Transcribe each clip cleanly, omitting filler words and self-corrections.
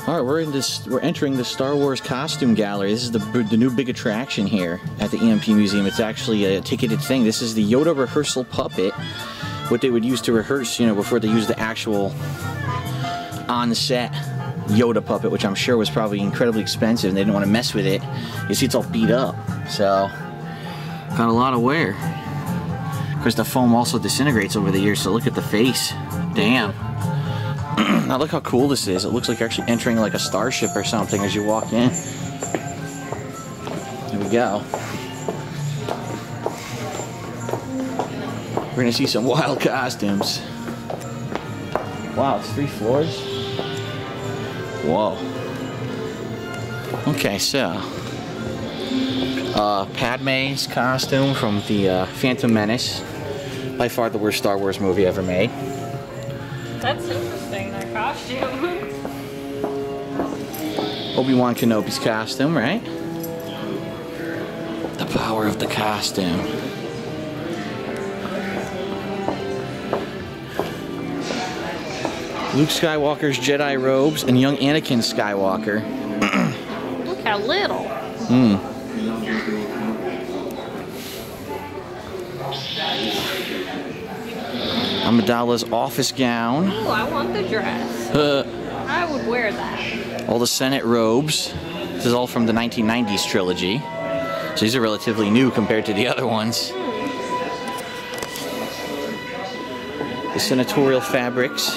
All right, we're entering the Star Wars costume gallery. This is the new big attraction here at the EMP Museum. It's actually a ticketed thing. This is the Yoda rehearsal puppet, what they would use to rehearse, you know, before they used the actual on-set Yoda puppet, which I'm sure was probably incredibly expensive, and they didn't want to mess with it. You see, it's all beat up, so got a lot of wear. Of course, the foam also disintegrates over the years, so look at the face. Damn. Now look how cool this is. It looks like you're actually entering like a starship or something as you walk in. There we go. We're gonna see some wild costumes. Wow, it's 3 floors? Whoa. Okay, so Padme's costume from the Phantom Menace. By far the worst Star Wars movie ever made. That's interesting, that costume. Obi-Wan Kenobi's costume, right? The power of the costume. Luke Skywalker's Jedi robes and young Anakin Skywalker. Look how little. Amidala's office gown. Ooh, I want the dress. I would wear that. All the Senate robes. This is all from the 1990s trilogy. So these are relatively new compared to the other ones. The senatorial fabrics.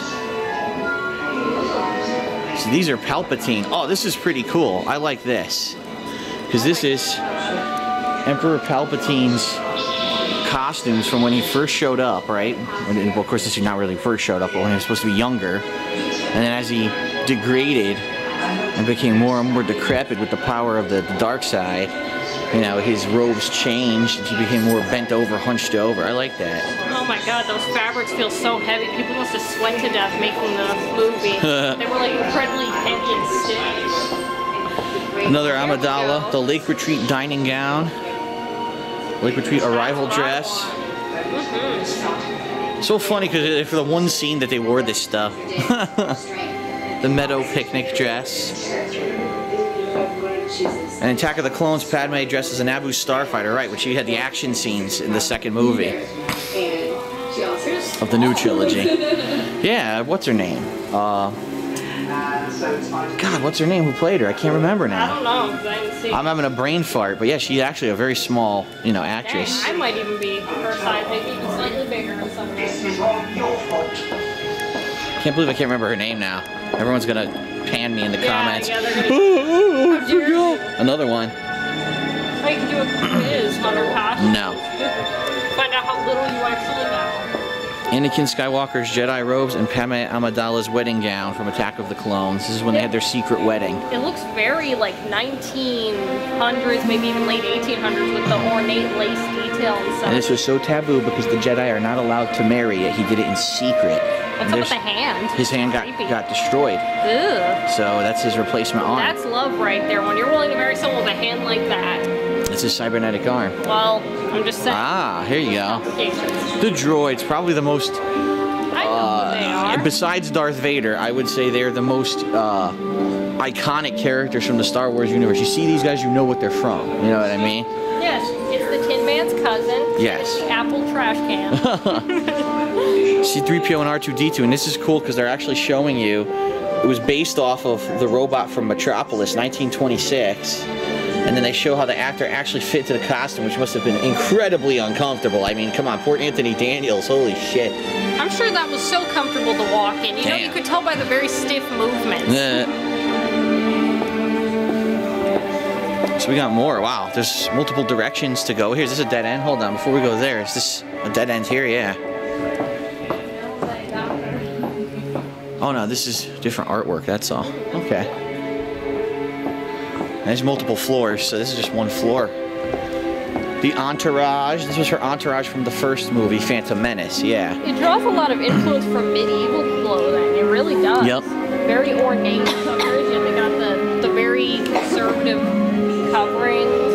So these are Palpatine. Oh, this is pretty cool. I like this. Because this is Emperor Palpatine's costumes from when he first showed up, right? Well, of course, this is not really first showed up, but when he was supposed to be younger. And then as he degraded and became more and more decrepit with the power of the dark side, you know, his robes changed and he became more bent over, hunched over. I like that. Oh my god, those fabrics feel so heavy. People must have sweat to death making the movie. They were like incredibly heavy and stiff. Another Amidala, the Lake Retreat dining gown. Lake Retreat arrival dress. So funny because for the one scene that they wore this stuff. The meadow picnic dress. And Attack of the Clones, Padme dressed as a Naboo starfighter, right? Which she had the action scenes in the second movie of the new trilogy. Yeah, what's her name? God, what's her name? Who played her? I can't remember now. I don't know, because I didn't see. I'm having a brain fart, but yeah, she's actually a very small, you know, actress. Dang, I might even be her size, maybe even slightly bigger in some ways. Can't believe I can't remember her name now. Everyone's gonna pan me in the comments. Yeah, they're gonna... I forgot. Another one. Oh, you can do a quiz on her costume. No. Find out how little you actually know. Anakin Skywalker's Jedi robes and Padme Amidala's wedding gown from Attack of the Clones. This is when they had their secret wedding. It looks very like 1900s, maybe even late 1800s with the ornate lace detail and stuff. And this was so taboo because the Jedi are not allowed to marry yet. He did it in secret. What's up with the hand? His hand got destroyed. Ugh. So that's his replacement arm. That's love right there. When you're willing to marry someone with a hand like that. It's his cybernetic arm. Well, I'm just saying. Ah, here you go. The droids, probably the most... I know who they are. Besides Darth Vader, I would say they're the most iconic characters from the Star Wars universe. You see these guys, you know what they're from. You know what I mean? Yes, it's the Tin Man's cousin. Yes. It's the Apple trash can. C-3PO and R2-D2, and this is cool because they're actually showing you it was based off of the robot from Metropolis, 1926. And then they show how the actor actually fit to the costume, which must have been incredibly uncomfortable. I mean, come on, poor Anthony Daniels, holy shit. I'm sure that was so comfortable to walk in. You know, you could tell by the very stiff movements. So we got more. Wow, there's multiple directions to go. Here's this a dead end? Hold on, before we go there, is this a dead end here? Yeah. Oh no, this is different artwork, that's all. Okay. There's multiple floors, so this is just one floor. The entourage. This was her entourage from the first movie, Phantom Menace. Yeah. It draws a lot of influence from medieval clothing. It really does. Yep. Very ornate coverage, and they got the very conservative coverings.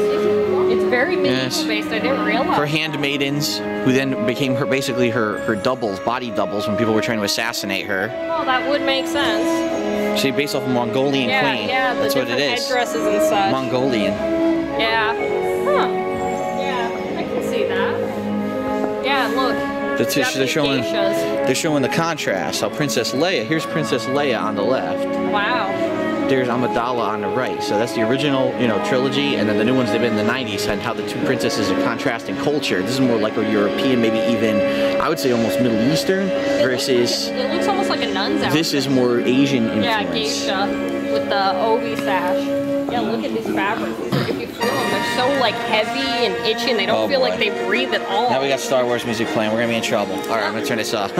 It's very medieval based. I didn't realize. Her handmaidens, who then became basically her doubles, body doubles, when people were trying to assassinate her. Well, that would make sense. Actually, based off of Mongolian queen. Yeah, that's what it is. Headdresses and such. Mongolian. Yeah. Huh. Yeah, I can see that. Yeah, look. They're showing the contrast. How Princess Leia. Here's Princess Leia on the left. Wow. There's Amidala on the right. So that's the original, trilogy, and then the new ones they've been in the 90s and how the two princesses are contrasting culture. This is more like a European, maybe even, I would say almost Middle Eastern, versus... It looks almost like a nun's outfit. This is more Asian influence. Yeah, geisha with the obi sash. Yeah, look at these fabrics. If you feel them, they're so like heavy and itchy, and they don't feel like they breathe at all. Now we got Star Wars music playing. We're gonna be in trouble. All right, I'm gonna turn this off.